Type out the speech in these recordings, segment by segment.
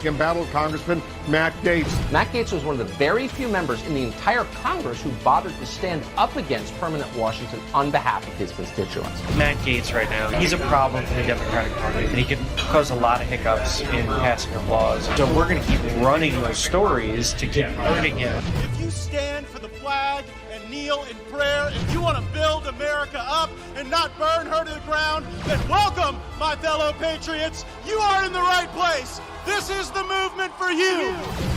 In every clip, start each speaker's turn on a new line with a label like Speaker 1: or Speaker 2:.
Speaker 1: embattled Congressman Matt Gaetz.
Speaker 2: Matt Gaetz was one of the very few members in the entire Congress who bothered to stand up against permanent Washington on behalf of his constituents.
Speaker 3: Matt Gaetz right now, he's a problem for the Democratic Party, and he can cause a lot of hiccups in passing of laws. So we're going to keep running those stories to keep hurting him.
Speaker 4: If you stand for the flag and kneel in prayer, if you want to build America up and not burn her to the ground, then welcome, my fellow patriots. You are in the right place. This is the movement for you.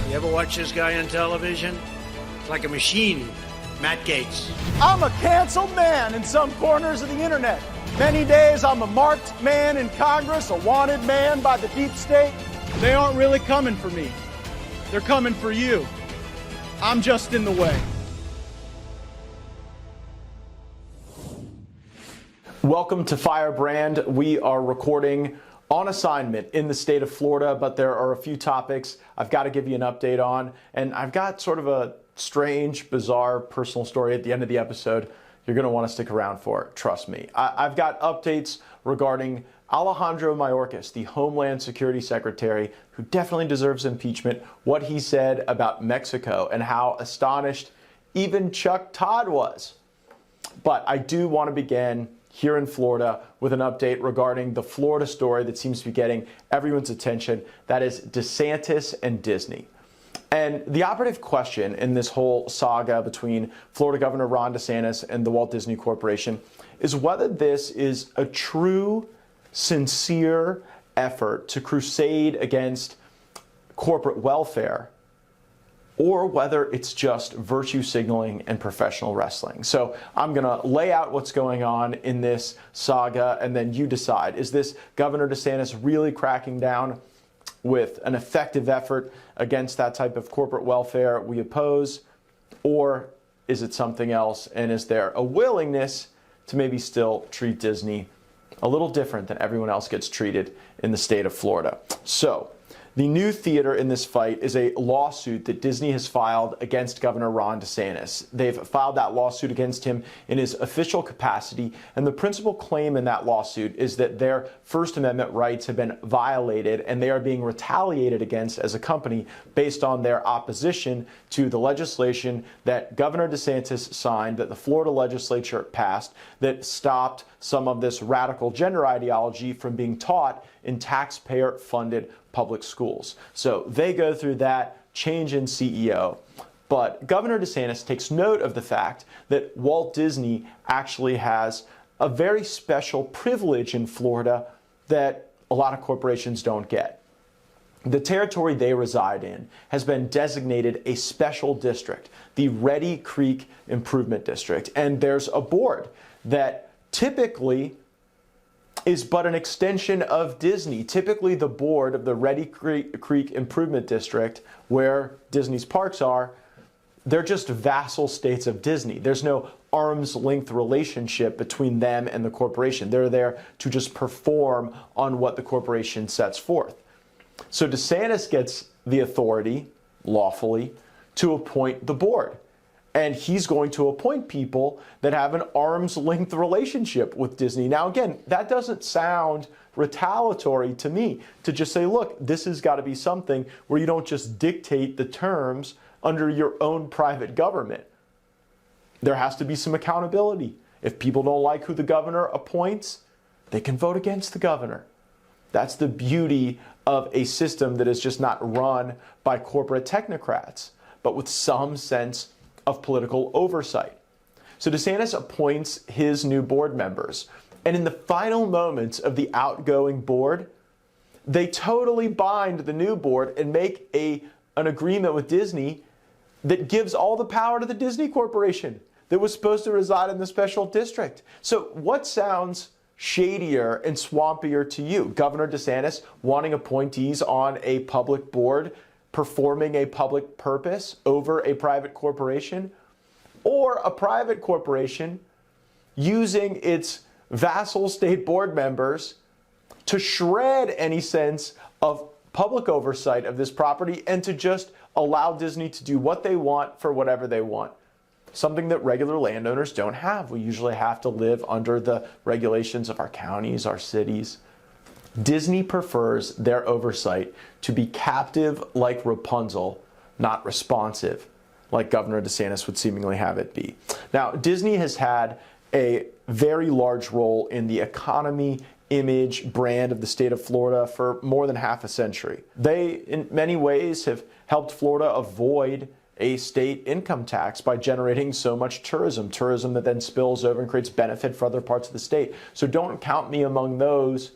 Speaker 5: You ever watch this guy on television? It's like a machine, Matt Gaetz.
Speaker 4: I'm a canceled man in some corners of the internet. Many days I'm a marked man in Congress, a wanted man by the deep state. They aren't really coming for me. They're coming for you. I'm just in the way.
Speaker 6: Welcome to Firebrand. We are recording on assignment in the state of Florida, but there are a few topics I've got to give you an update on, and I've got sort of a strange, bizarre personal story at the end of the episode you're going to want to stick around for, trust me. I've got updates regarding Alejandro Mayorkas, the Homeland Security Secretary, who definitely deserves impeachment, what he said about Mexico and how astonished even Chuck Todd was. But I do want to begin here in Florida with an update regarding the Florida story that seems to be getting everyone's attention. That is DeSantis and Disney. And the operative question in this whole saga between Florida Governor Ron DeSantis and the Walt Disney Corporation is whether this is a true, sincere effort to crusade against corporate welfare, or whether it's just virtue signaling and professional wrestling. So I'm going to lay out what's going on in this saga, and then you decide. Is this Governor DeSantis really cracking down with an effective effort against that type of corporate welfare we oppose, or is it something else? And is there a willingness to maybe still treat Disney a little different than everyone else gets treated in the state of Florida? So the new theater in this fight is a lawsuit that Disney has filed against Governor Ron DeSantis. They've filed that lawsuit against him in his official capacity, and the principal claim in that lawsuit is that their First Amendment rights have been violated and they are being retaliated against as a company based on their opposition to the legislation that Governor DeSantis signed, that the Florida legislature passed, that stopped some of this radical gender ideology from being taught in taxpayer-funded public schools. So they go through that change in CEO. But Governor DeSantis takes note of the fact that Walt Disney actually has a very special privilege in Florida that a lot of corporations don't get. The territory they reside in has been designated a special district, the Reedy Creek Improvement District. And there's a board that typically is but an extension of Disney. Typically, the board of the Reedy Creek Improvement District, where Disney's parks are, they're just vassal states of Disney. There's no arm's length relationship between them and the corporation. They're there to just perform on what the corporation sets forth. So DeSantis gets the authority, lawfully, to appoint the board. And he's going to appoint people that have an arm's length relationship with Disney. Now, again, that doesn't sound retaliatory to me, to just say, look, this has got to be something where you don't just dictate the terms under your own private government. There has to be some accountability. If people don't like who the governor appoints, they can vote against the governor. That's the beauty of a system that is just not run by corporate technocrats, but with some sense of political oversight. So DeSantis appoints his new board members. And in the final moments of the outgoing board, they totally bind the new board and make an agreement with Disney that gives all the power to the Disney Corporation that was supposed to reside in the special district. So what sounds shadier and swampier to you? Governor DeSantis wanting appointees on a public board performing a public purpose over a private corporation, or a private corporation using its vassal state board members to shred any sense of public oversight of this property and to just allow Disney to do what they want for whatever they want. Something that regular landowners don't have. We usually have to live under the regulations of our counties, our cities. Disney prefers their oversight to be captive like Rapunzel, not responsive like Governor DeSantis would seemingly have it be. Now, Disney has had a very large role in the economy, image, brand of the state of Florida for more than half a century. They, in many ways, have helped Florida avoid a state income tax by generating so much tourism that then spills over and creates benefit for other parts of the state. So don't count me among those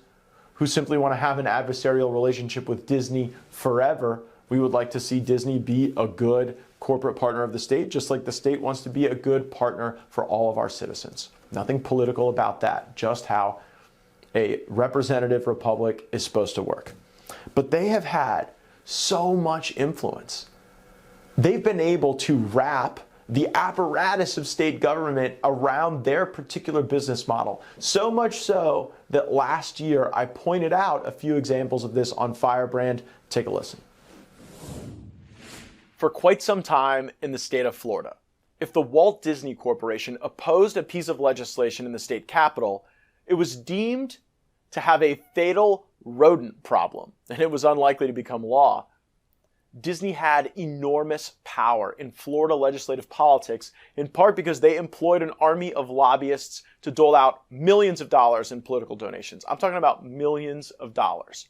Speaker 6: who simply want to have an adversarial relationship with Disney forever. We would like to see Disney be a good corporate partner of the state, just like the state wants to be a good partner for all of our citizens. Nothing political about that, just how a representative republic is supposed to work. But they have had so much influence. They've been able to wrap the apparatus of state government around their particular business model. So much so that last year I pointed out a few examples of this on Firebrand. Take a listen. For quite some time in the state of Florida, if the Walt Disney Corporation opposed a piece of legislation in the state capitol, it was deemed to have a fatal rodent problem, and it was unlikely to become law. Disney had enormous power in Florida legislative politics, in part because they employed an army of lobbyists to dole out millions of dollars in political donations. I'm talking about millions of dollars.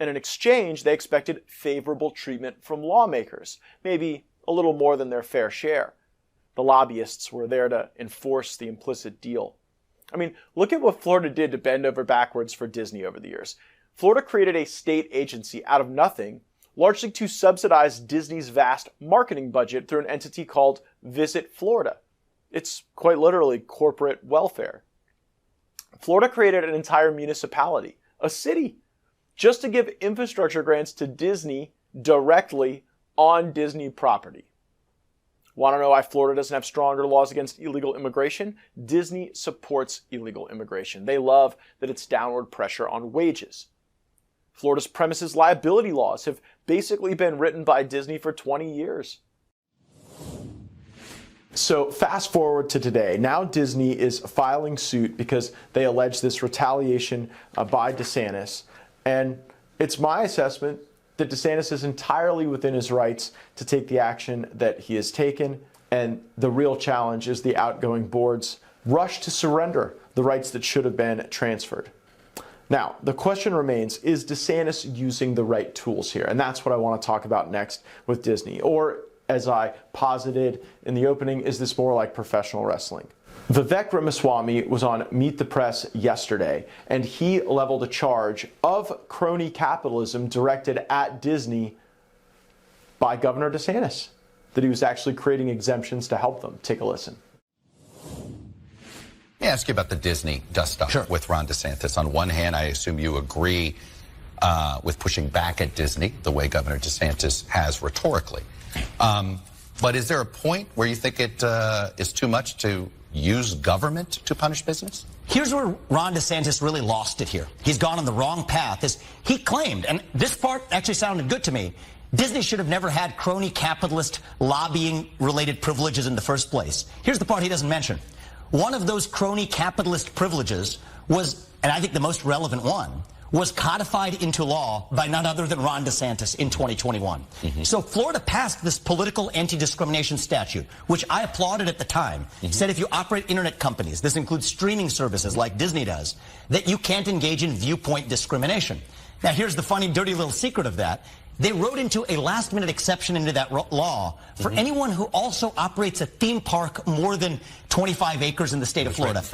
Speaker 6: And in exchange, they expected favorable treatment from lawmakers, maybe a little more than their fair share. The lobbyists were there to enforce the implicit deal. I mean, look at what Florida did to bend over backwards for Disney over the years. Florida created a state agency out of nothing, largely to subsidize Disney's vast marketing budget through an entity called Visit Florida. It's quite literally corporate welfare. Florida created an entire municipality, a city, just to give infrastructure grants to Disney directly on Disney property. Want to know why Florida doesn't have stronger laws against illegal immigration? Disney supports illegal immigration. They love that it's downward pressure on wages. Florida's premises liability laws have basically been written by Disney for 20 years. So fast forward to today. Now Disney is filing suit because they allege this retaliation by DeSantis. And it's my assessment that DeSantis is entirely within his rights to take the action that he has taken. And the real challenge is the outgoing board's rush to surrender the rights that should have been transferred. Now, the question remains, is DeSantis using the right tools here? And that's what I want to talk about next with Disney. Or, as I posited in the opening, is this more like professional wrestling? Vivek Ramaswamy was on Meet the Press yesterday, and he leveled a charge of crony capitalism directed at Disney by Governor DeSantis, that he was actually creating exemptions to help them. Take a listen.
Speaker 7: Let me ask you about the Disney dust-up with Ron DeSantis. On one hand, I assume you agree with pushing back at Disney the way Governor DeSantis has rhetorically. But is there a point where you think it is too much to use government to punish business?
Speaker 8: Here's where Ron DeSantis really lost it here. He's gone on the wrong path. As he claimed, and this part actually sounded good to me, Disney should have never had crony capitalist lobbying-related privileges in the first place. Here's the part he doesn't mention. One of those crony capitalist privileges was, and I think the most relevant one, was codified into law by none other than Ron DeSantis in 2021. So Florida passed this political anti-discrimination statute, which I applauded at the time, said if you operate internet companies, this includes streaming services like Disney does, that you can't engage in viewpoint discrimination. Now, here's the funny, dirty little secret of that. They wrote into a last-minute exception into that law for anyone who also operates a theme park more than 25 acres in the state of Florida.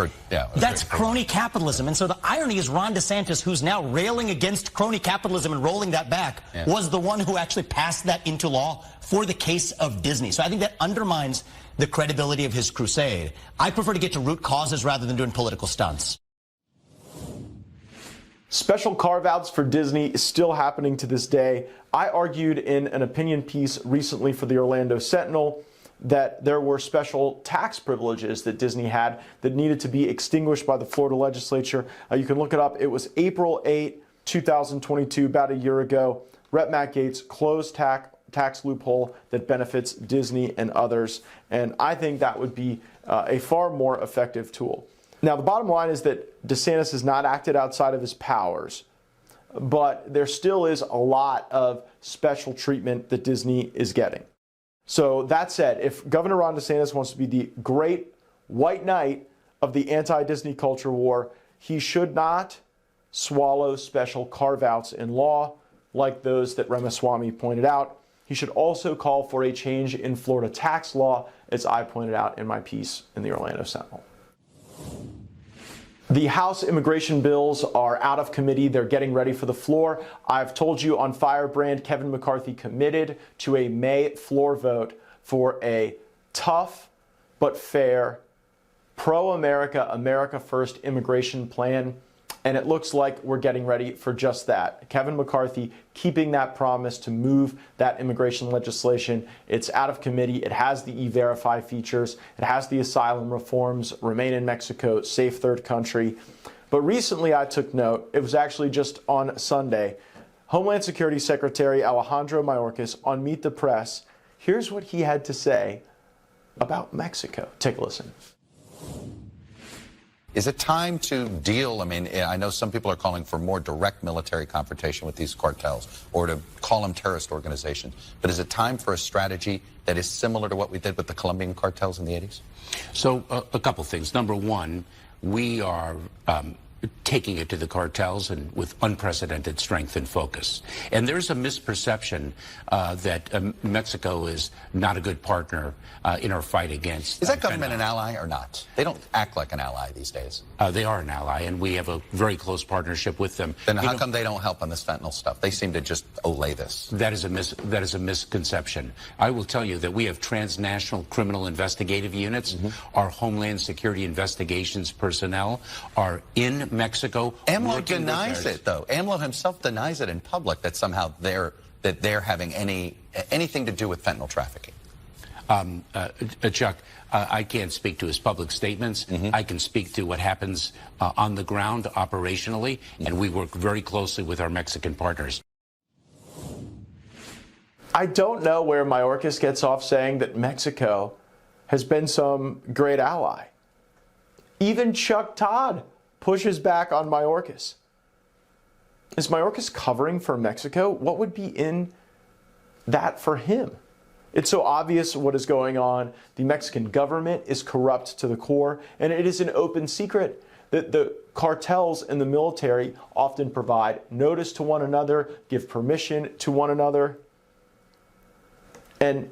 Speaker 8: That's crony capitalism. And so the irony is Ron DeSantis, who's now railing against crony capitalism and rolling that back, was the one who actually passed that into law for the case of Disney. So I think that undermines the credibility of his crusade. I prefer to get to root causes rather than doing political stunts.
Speaker 6: Special carve-outs for Disney is still happening to this day. I argued in an opinion piece recently for the Orlando Sentinel that there were special tax privileges that Disney had that needed to be extinguished by the Florida legislature. You can look it up. It was April 8, 2022, about a year ago. Rep. Matt Gaetz closed tax loophole that benefits Disney and others. And I think that would be a far more effective tool. Now, the bottom line is that DeSantis has not acted outside of his powers but there still is a lot of special treatment that Disney is getting. So that said, if Governor Ron DeSantis wants to be the great white knight of the anti-Disney culture war, he should not swallow special carve-outs in law like those that Ramaswamy pointed out. He should also call for a change in Florida tax law, as I pointed out in my piece in the Orlando Sentinel. The House immigration bills are out of committee. They're getting ready for the floor. I've told you on Firebrand, Kevin McCarthy committed to a May floor vote for a tough but fair, pro-America, America First immigration plan. And it looks like we're getting ready for just that. Kevin McCarthy keeping that promise to move that immigration legislation. It's out of committee. It has the E-Verify features. It has the asylum reforms, remain in Mexico, safe third country. But recently I took note, it was actually just on Sunday, Homeland Security Secretary Alejandro Mayorkas on Meet the Press. Here's what he had to say about Mexico. Take a listen.
Speaker 7: Is it time to deal? I mean, I know some people are calling for more direct military confrontation with these cartels or to call them terrorist organizations. But is it time for a strategy that is similar to what we did with the Colombian cartels in the 80s?
Speaker 9: So a couple things. Number one, we are taking it to the cartels and with unprecedented strength and focus. And there's a misperception that Mexico is not a good partner in our fight against.
Speaker 7: Is that government an ally or not? They don't act like an ally these days.
Speaker 9: They are an ally, and we have a very close partnership with them.
Speaker 7: Then how come they don't help on this fentanyl stuff? They seem to just allay this.
Speaker 9: That is a misconception. I will tell you that we have transnational criminal investigative units. Our Homeland Security investigations personnel are in Mexico.
Speaker 7: AMLO denies it, though. AMLO himself denies it in public that somehow they're having anything to do with fentanyl trafficking.
Speaker 9: Chuck, I can't speak to his public statements. I can speak to what happens on the ground operationally, and we work very closely with our Mexican partners.
Speaker 6: I don't know where Mayorkas gets off saying that Mexico has been some great ally. Even Chuck Todd pushes back on Mayorkas. Is Mayorkas covering for Mexico? What would be in that for him? It's so obvious what is going on. The Mexican government is corrupt to the core, and it is an open secret that the cartels and the military often provide notice to one another, give permission to one another. And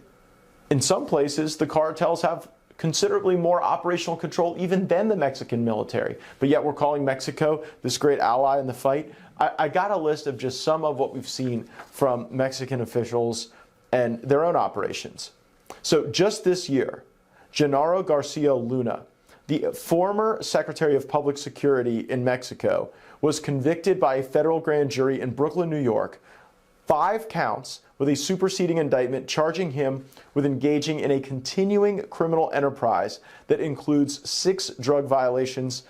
Speaker 6: in some places, the cartels have considerably more operational control even than the Mexican military. But yet we're calling Mexico this great ally in the fight. I got a list of just some of what we've seen from Mexican officials and their own operations. So just this year, Genaro Garcia Luna, the former Secretary of Public Security in Mexico, was convicted by a federal grand jury in Brooklyn, New York, 5 counts with a superseding indictment charging him with engaging in a continuing criminal enterprise that includes 6 drug violations,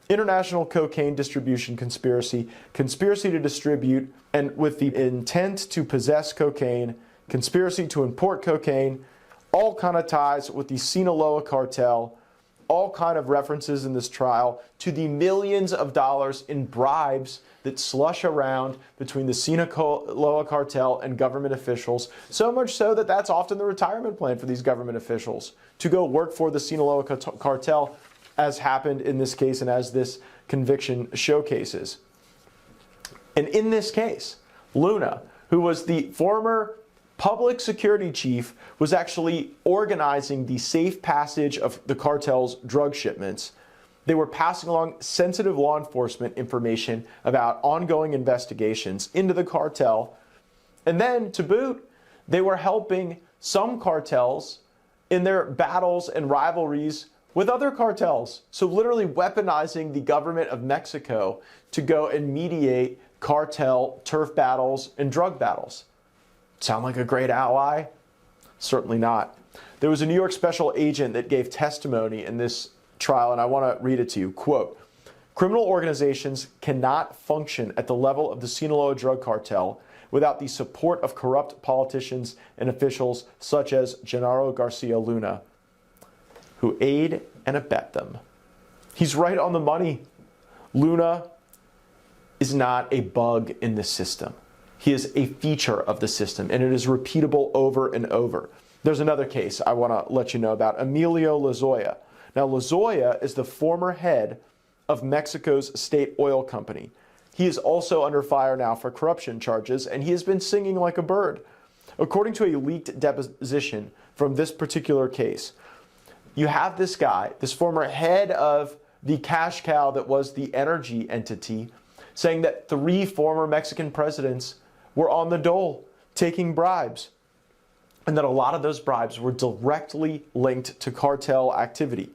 Speaker 6: international cocaine distribution conspiracy, conspiracy to distribute, and with the intent to possess cocaine, conspiracy to import cocaine, all kind of ties with the Sinaloa cartel, all kind of references in this trial to the millions of dollars in bribes that slush around between the Sinaloa cartel and government officials, so much so that that's often the retirement plan for these government officials, to go work for the Sinaloa cartel, as happened in this case and as this conviction showcases. And in this case, Luna, who was the former public security chief, was actually organizing the safe passage of the cartel's drug shipments. They were passing along sensitive law enforcement information about ongoing investigations into the cartel. And then, to boot, they were helping some cartels in their battles and rivalries with other cartels. So literally weaponizing the government of Mexico to go and mediate cartel turf battles and drug battles. Sound like a great ally? Certainly not. There was a New York special agent that gave testimony in this trial, and I want to read it to you. Quote, "Criminal organizations cannot function at the level of the Sinaloa drug cartel without the support of corrupt politicians and officials such as Genaro Garcia Luna, who aid and abet them." He's right on the money. Luna is not a bug in the system. He is a feature of the system, and it is repeatable over and over. There's another case I want to let you know about, Emilio Lozoya. Now, Lozoya is the former head of Mexico's state oil company. He is also under fire now for corruption charges, and he has been singing like a bird. According to a leaked deposition from this particular case, you have this guy, this former head of the cash cow that was the energy entity, saying that 3 former Mexican presidents were on the dole taking bribes, and that a lot of those bribes were directly linked to cartel activity,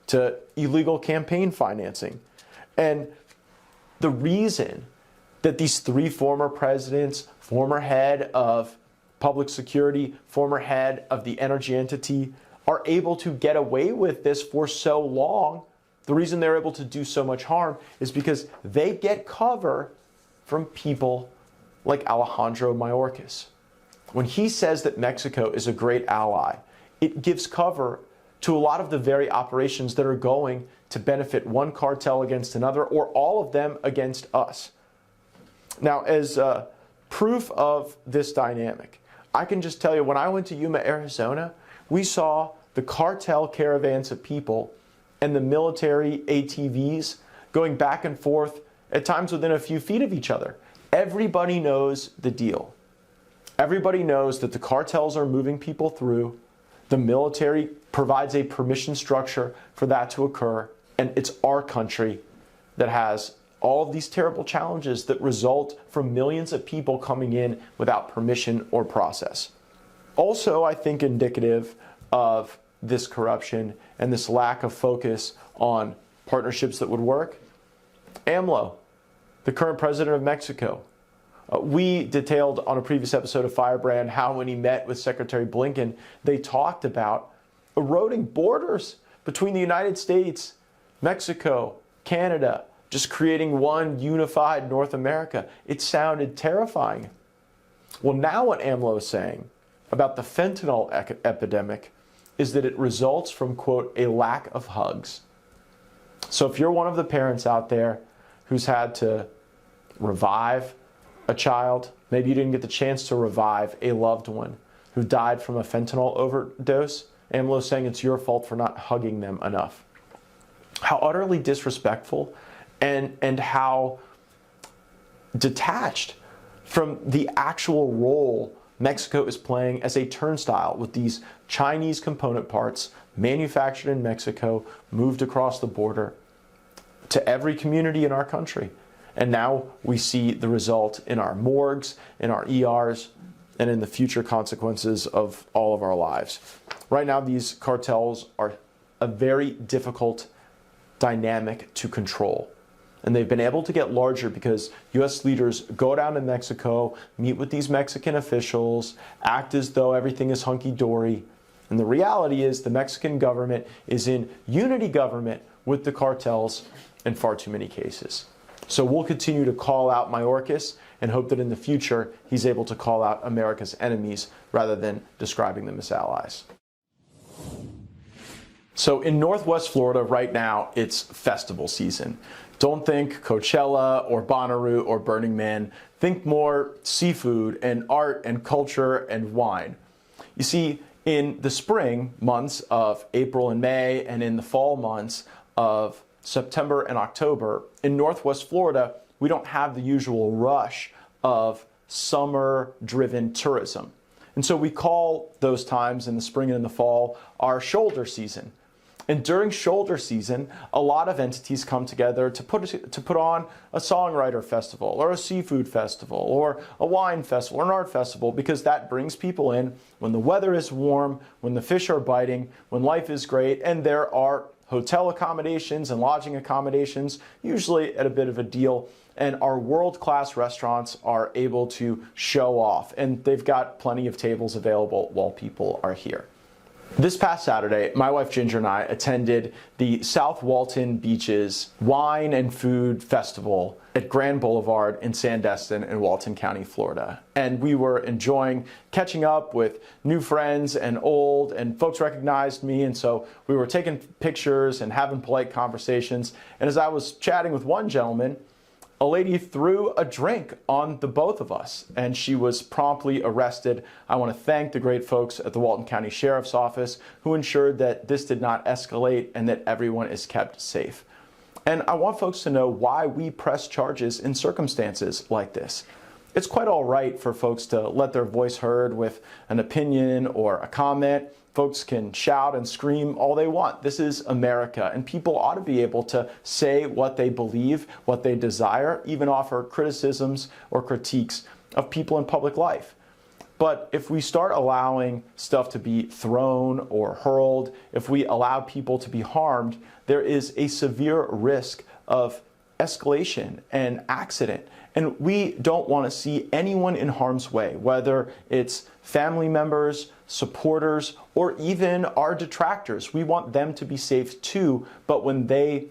Speaker 6: to illegal campaign financing. And the reason that these 3 former presidents, former head of public security, former head of the energy entity, are able to get away with this for so long, the reason they're able to do so much harm is because they get cover from people like Alejandro Mayorkas. When he says that Mexico is a great ally, it gives cover to a lot of the very operations that are going to benefit one cartel against another, or all of them against us. Now, as proof of this dynamic, I can just tell you, when I went to Yuma, Arizona, we saw the cartel caravans of people and the military ATVs going back and forth, at times within a few feet of each other. Everybody knows the deal. Everybody knows that the cartels are moving people through. The military provides a permission structure for that to occur. And it's our country that has all of these terrible challenges that result from millions of people coming in without permission or process. Also, I think indicative of this corruption and this lack of focus on partnerships that would work, AMLO, the current president of Mexico. We detailed on a previous episode of Firebrand how when he met with Secretary Blinken, they talked about eroding borders between the United States, Mexico, Canada, just creating one unified North America. It sounded terrifying. Well, now what AMLO is saying about the fentanyl epidemic is that it results from, quote, a lack of hugs. So if you're one of the parents out there who's had to revive a child, maybe you didn't get the chance to revive a loved one who died from a fentanyl overdose, AMLO's saying it's your fault for not hugging them enough. How utterly disrespectful and how detached from the actual role Mexico is playing as a turnstile with these Chinese component parts manufactured in Mexico, moved across the border to every community in our country. And now we see the result in our morgues, in our ERs, and in the future consequences of all of our lives. Right now, these cartels are a very difficult dynamic to control. And they've been able to get larger because U.S. leaders go down to Mexico, meet with these Mexican officials, act as though everything is hunky-dory. And the reality is the Mexican government is in unity government with the cartels in far too many cases. So we'll continue to call out Mayorkas and hope that in the future he's able to call out America's enemies rather than describing them as allies. So in Northwest Florida right now, it's festival season. Don't think Coachella or Bonnaroo or Burning Man. Think more seafood and art and culture and wine. You see, in the spring months of April and May, and in the fall months of September and October, in Northwest Florida, we don't have the usual rush of summer-driven tourism. And so we call those times in the spring and in the fall our shoulder season. And during shoulder season, a lot of entities come together to put on a songwriter festival or a seafood festival or a wine festival or an art festival, because that brings people in when the weather is warm, when the fish are biting, when life is great, and there are hotel accommodations and lodging accommodations, usually at a bit of a deal, and our world-class restaurants are able to show off, and they've got plenty of tables available while people are here. This past Saturday, my wife Ginger and I attended the South Walton Beaches Wine and Food Festival at Grand Boulevard in Sandestin in Walton County, Florida. And we were enjoying catching up with new friends and old, and folks recognized me, and so we were taking pictures and having polite conversations. And as I was chatting with one gentleman, a lady threw a drink on the both of us, and she was promptly arrested. I want to thank the great folks at the Walton County Sheriff's Office who ensured that this did not escalate and that everyone is kept safe. And I want folks to know why we press charges in circumstances like this. It's quite all right for folks to let their voice heard with an opinion or a comment. Folks can shout and scream all they want. This is America, and people ought to be able to say what they believe, what they desire, even offer criticisms or critiques of people in public life. But if we start allowing stuff to be thrown or hurled, if we allow people to be harmed, there is a severe risk of escalation and accident. And we don't want to see anyone in harm's way, whether it's family members, supporters, or even our detractors. We want them to be safe too, but when they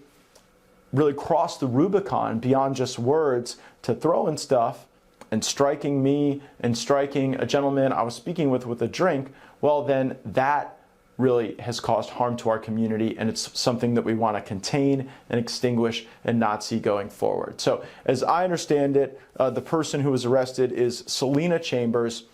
Speaker 6: really cross the Rubicon beyond just words to throwing stuff and striking me and striking a gentleman I was speaking with a drink, well, then that really has caused harm to our community, and it's something that we want to contain and extinguish and not see going forward. So as I understand it, the person who was arrested is Selena Chambers.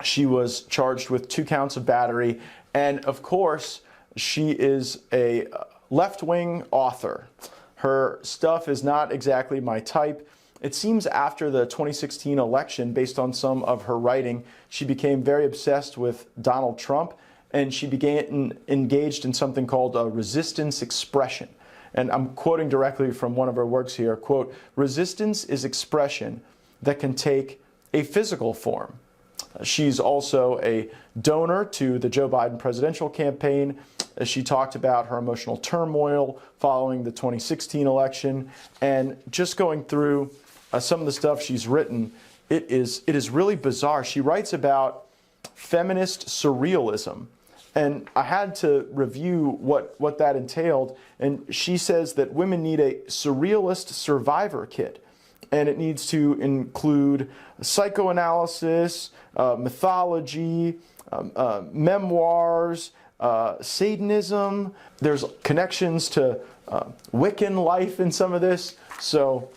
Speaker 6: She was charged with 2 counts of battery, and of course, she is a left-wing author. Her stuff is not exactly my type. It seems after the 2016 election, based on some of her writing, she became very obsessed with Donald Trump, and she began engaged in something called resistance expression. And I'm quoting directly from one of her works here, quote, "Resistance is expression that can take a physical form." She's also a donor to the Joe Biden presidential campaign. She talked about her emotional turmoil following the 2016 election. And just going through some of the stuff she's written, it is really bizarre. She writes about feminist surrealism. And I had to review what that entailed. And she says that women need a surrealist survivor kit. And it needs to include psychoanalysis, mythology, memoirs, Satanism. There's connections to Wiccan life in some of this. So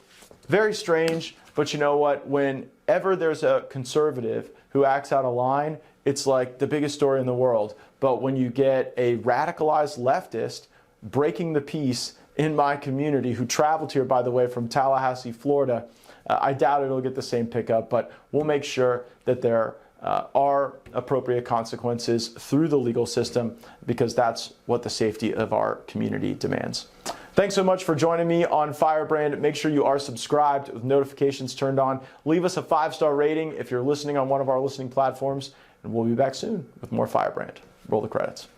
Speaker 6: very strange. But you know what? Whenever there's a conservative who acts out of line, it's like the biggest story in the world. But when you get a radicalized leftist breaking the peace in my community, who traveled here, by the way, from Tallahassee, Florida, I doubt it'll get the same pickup, but we'll make sure that there are appropriate consequences through the legal system, because that's what the safety of our community demands. Thanks so much for joining me on Firebrand. Make sure you are subscribed with notifications turned on. Leave us a 5-star rating if you're listening on one of our listening platforms, and we'll be back soon with more Firebrand. Roll the credits.